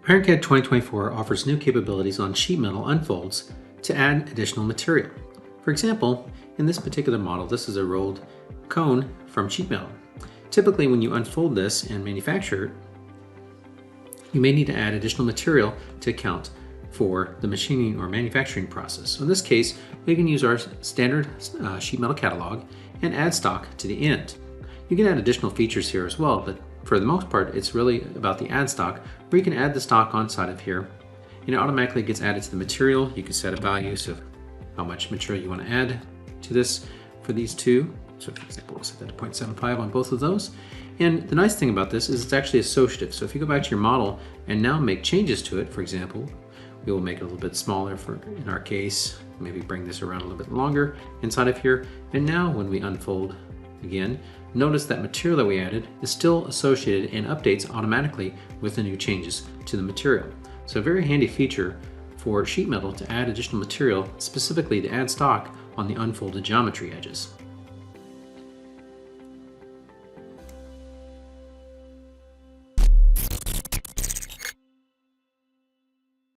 IronCAD 2024 offers new capabilities on sheet metal unfolds to add additional material. For example, in this particular model, this is a rolled cone from sheet metal. Typically, when you unfold this and manufacture it, you may need to add additional material to account for the machining or manufacturing process. So in this case, we can use our standard sheet metal catalog and add stock to the end. You can add additional features here as well, but for the most part, it's really about the add stock, where you can add the stock on side of here, and it automatically gets added to the material. You can set a value of how much material you want to add to this for these two. So for example, we'll set that to 0.75 on both of those. And the nice thing about this is it's actually associative. So if you go back to your model and now make changes to it, for example, we will make it a little bit smaller in our case, maybe bring this around a little bit longer inside of here. And now when we unfold again, notice that material that we added is still associated and updates automatically with the new changes to the material. So a very handy feature for sheet metal to add additional material, specifically to add stock on the unfolded geometry edges.